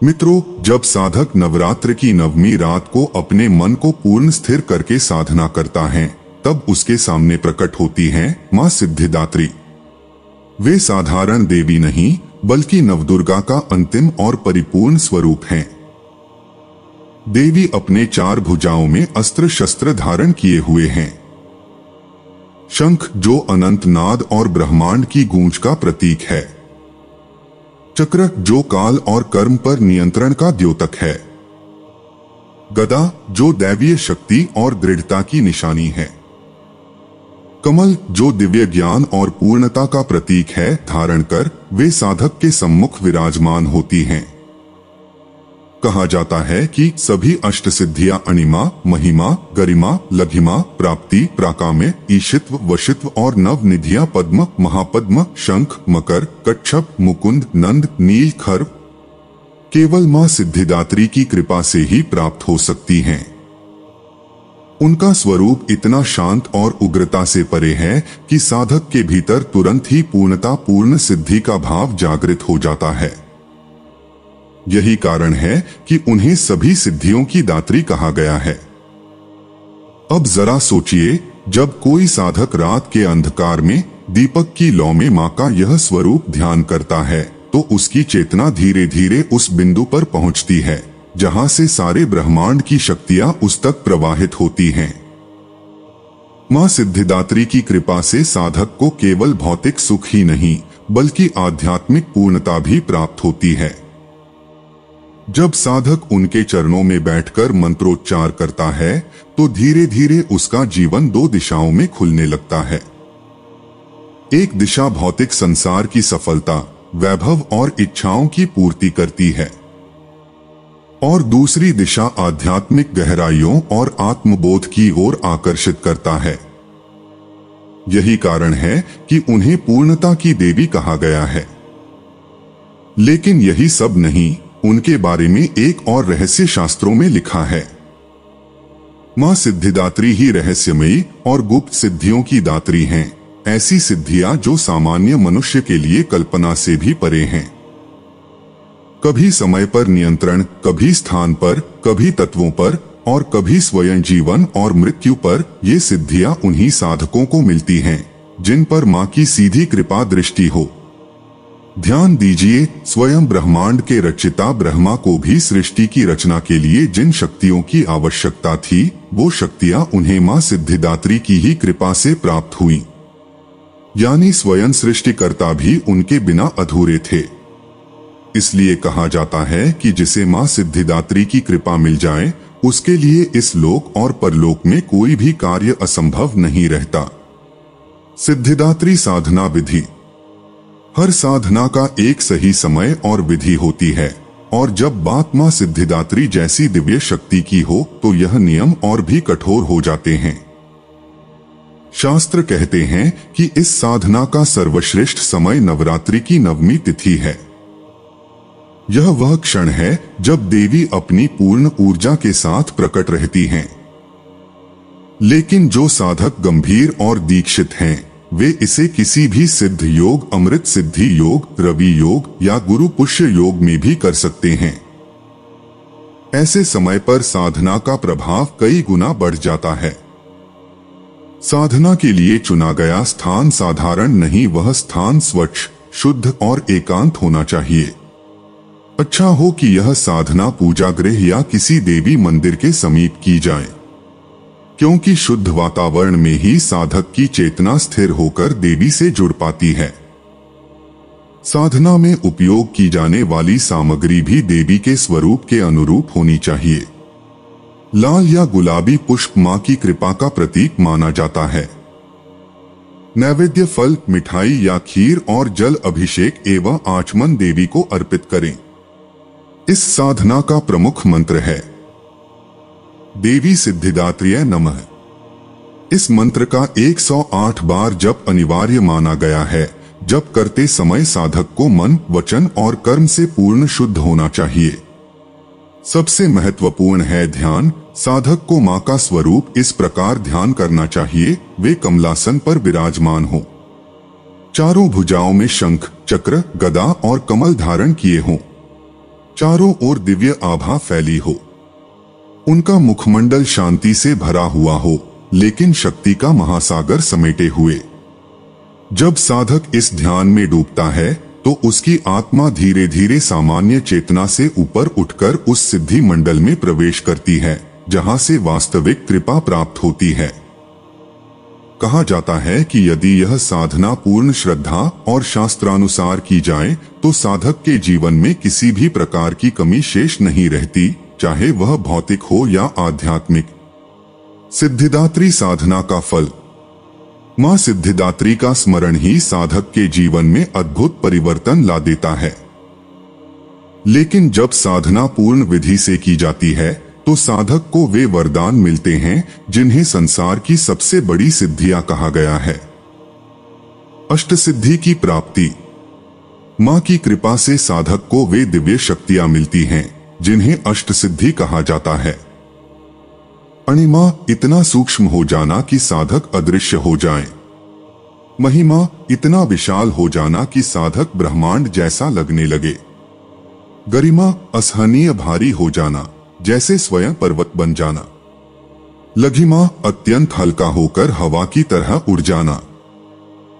मित्रों, जब साधक नवरात्र की नवमी रात को अपने मन को पूर्ण स्थिर करके साधना करता है, तब उसके सामने प्रकट होती हैं मां सिद्धिदात्री। वे साधारण देवी नहीं, बल्कि नवदुर्गा का अंतिम और परिपूर्ण स्वरूप हैं। देवी अपने 4 भुजाओं में अस्त्र शस्त्र धारण किए हुए हैं। शंख जो अनंत नाद और ब्रह्मांड की गूंज का प्रतीक है। चक्र जो काल और कर्म पर नियंत्रण का द्योतक है। गदा जो दैवीय शक्ति और दृढ़ता की निशानी है। कमल जो दिव्य ज्ञान और पूर्णता का प्रतीक है, धारण कर वे साधक के सम्मुख विराजमान होती हैं। कहा जाता है कि सभी अष्ट सिद्धियां अणिमा, महिमा, गरिमा, लघिमा, प्राप्ति, प्राकाम्य, ईशित्व, वशित्व और नव निधियां पद्म, महापद्म, शंख, मकर, कच्छप, मुकुंद, नंद, नील, खर्व केवल मां सिद्धिदात्री की कृपा से ही प्राप्त हो सकती हैं। उनका स्वरूप इतना शांत और उग्रता से परे है कि साधक के भीतर तुरंत ही पूर्णता, पूर्ण सिद्धि का भाव जागृत हो जाता है। यही कारण है कि उन्हें सभी सिद्धियों की दात्री कहा गया है। अब जरा सोचिए, जब कोई साधक रात के अंधकार में दीपक की लौ में मां का यह स्वरूप ध्यान करता है, तो उसकी चेतना धीरे धीरे उस बिंदु पर पहुंचती है जहां से सारे ब्रह्मांड की शक्तियां उस तक प्रवाहित होती हैं। मां सिद्धिदात्री की कृपा से साधक को केवल भौतिक सुख ही नहीं, बल्कि आध्यात्मिक पूर्णता भी प्राप्त होती है। जब साधक उनके चरणों में बैठकर मंत्रोच्चार करता है, तो धीरे धीरे उसका जीवन 2 दिशाओं में खुलने लगता है। एक दिशा भौतिक संसार की सफलता, वैभव और इच्छाओं की पूर्ति करती है, और दूसरी दिशा आध्यात्मिक गहराइयों और आत्मबोध की ओर आकर्षित करता है। यही कारण है कि उन्हें पूर्णता की देवी कहा गया है। लेकिन यही सब नहीं, उनके बारे में एक और रहस्य शास्त्रों में लिखा है। मां सिद्धिदात्री ही रहस्यमयी और गुप्त सिद्धियों की दात्री हैं, ऐसी सिद्धियां जो सामान्य मनुष्य के लिए कल्पना से भी परे हैं। कभी समय पर नियंत्रण, कभी स्थान पर, कभी तत्वों पर और कभी स्वयं जीवन और मृत्यु पर, ये सिद्धियां उन्हीं साधकों को मिलती हैं जिन पर मां की सीधी कृपा दृष्टि हो। ध्यान दीजिए, स्वयं ब्रह्मांड के रचिता ब्रह्मा को भी सृष्टि की रचना के लिए जिन शक्तियों की आवश्यकता थी, वो शक्तियां उन्हें मां सिद्धिदात्री की ही कृपा से प्राप्त हुई। यानी स्वयं सृष्टिकर्ता भी उनके बिना अधूरे थे। इसलिए कहा जाता है कि जिसे मां सिद्धिदात्री की कृपा मिल जाए, उसके लिए इस लोक और परलोक में कोई भी कार्य असंभव नहीं रहता। सिद्धिदात्री साधना विधि। हर साधना का एक सही समय और विधि होती है, और जब बात मां सिद्धिदात्री जैसी दिव्य शक्ति की हो, तो यह नियम और भी कठोर हो जाते हैं। शास्त्र कहते हैं कि इस साधना का सर्वश्रेष्ठ समय नवरात्रि की नवमी तिथि है। यह वह क्षण है जब देवी अपनी पूर्ण ऊर्जा के साथ प्रकट रहती हैं। लेकिन जो साधक गंभीर और दीक्षित हैं, वे इसे किसी भी सिद्ध योग, अमृत सिद्धि योग, रवि योग या गुरु पुष्य योग में भी कर सकते हैं। ऐसे समय पर साधना का प्रभाव कई गुना बढ़ जाता है। साधना के लिए चुना गया स्थान साधारण नहीं, वह स्थान स्वच्छ, शुद्ध और एकांत होना चाहिए। अच्छा हो कि यह साधना पूजा गृह या किसी देवी मंदिर के समीप की जाए, क्योंकि शुद्ध वातावरण में ही साधक की चेतना स्थिर होकर देवी से जुड़ पाती है। साधना में उपयोग की जाने वाली सामग्री भी देवी के स्वरूप के अनुरूप होनी चाहिए। लाल या गुलाबी पुष्प मां की कृपा का प्रतीक माना जाता है। नैवेद्य फल, मिठाई या खीर और जल अभिषेक एवं आचमन देवी को अर्पित करें। इस साधना का प्रमुख मंत्र है देवी सिद्धिदात्रिये नमः। इस मंत्र का 108 बार जप अनिवार्य माना गया है। जप करते समय साधक को मन, वचन और कर्म से पूर्ण शुद्ध होना चाहिए। सबसे महत्वपूर्ण है ध्यान। साधक को मां का स्वरूप इस प्रकार ध्यान करना चाहिए, वे कमलासन पर विराजमान हो, चारों भुजाओं में शंख, चक्र, गदा और कमल धारण किए हों। चारों ओर दिव्य आभा फैली हो, उनका मुखमंडल शांति से भरा हुआ हो, लेकिन शक्ति का महासागर समेटे हुए। जब साधक इस ध्यान में डूबता है तो उसकी आत्मा धीरे धीरे सामान्य चेतना से ऊपर उठकर उस सिद्धि मंडल में प्रवेश करती है, जहां से वास्तविक कृपा प्राप्त होती है। कहा जाता है कि यदि यह साधना पूर्ण श्रद्धा और शास्त्रानुसार की जाए तो साधक के जीवन में किसी भी प्रकार की कमी शेष नहीं रहती, चाहे वह भौतिक हो या आध्यात्मिक। सिद्धिदात्री साधना का फल। मां सिद्धिदात्री का स्मरण ही साधक के जीवन में अद्भुत परिवर्तन ला देता है। लेकिन जब साधना पूर्ण विधि से की जाती है तो साधक को वे वरदान मिलते हैं जिन्हें संसार की सबसे बड़ी सिद्धियां कहा गया है। अष्टसिद्धि की प्राप्ति। मां की कृपा से साधक को वे दिव्य शक्तियां मिलती हैं जिन्हें अष्टसिद्धि कहा जाता है। अणिमा, इतना सूक्ष्म हो जाना कि साधक अदृश्य हो जाए। महिमा, इतना विशाल हो जाना कि साधक ब्रह्मांड जैसा लगने लगे। गरिमा, असहनीय भारी हो जाना, जैसे स्वयं पर्वत बन जाना। लघिमा, अत्यंत हल्का होकर हवा की तरह उड़ जाना।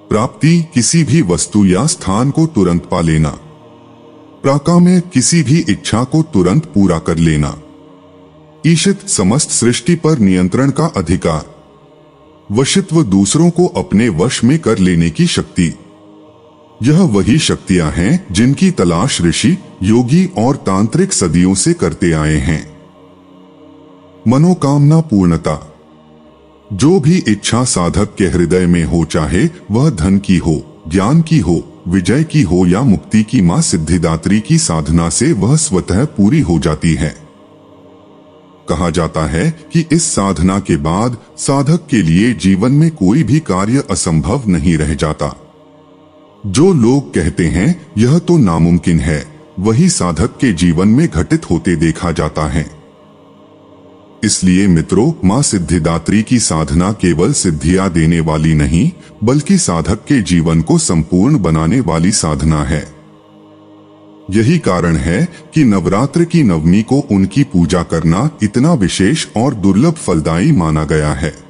प्राप्ति, किसी भी वस्तु या स्थान को तुरंत पा लेना। प्राकाम्य, किसी भी इच्छा को तुरंत पूरा कर लेना। ईशित, समस्त सृष्टि पर नियंत्रण का अधिकार। वशित्व, दूसरों को अपने वश में कर लेने की शक्ति। यह वही शक्तियां हैं जिनकी तलाश ऋषि, योगी और तांत्रिक सदियों से करते आए हैं। मनोकामना पूर्णता। जो भी इच्छा साधक के हृदय में हो, चाहे वह धन की हो, ज्ञान की हो, विजय की हो या मुक्ति की, मां सिद्धिदात्री की साधना से वह स्वतः पूरी हो जाती है। कहा जाता है कि इस साधना के बाद साधक के लिए जीवन में कोई भी कार्य असंभव नहीं रह जाता। जो लोग कहते हैं यह तो नामुमकिन है, वही साधक के जीवन में घटित होते देखा जाता है। इसलिए मित्रों, मां सिद्धिदात्री की साधना केवल सिद्धियां देने वाली नहीं, बल्कि साधक के जीवन को संपूर्ण बनाने वाली साधना है। यही कारण है कि नवरात्र की नवमी को उनकी पूजा करना इतना विशेष और दुर्लभ फलदायी माना गया है।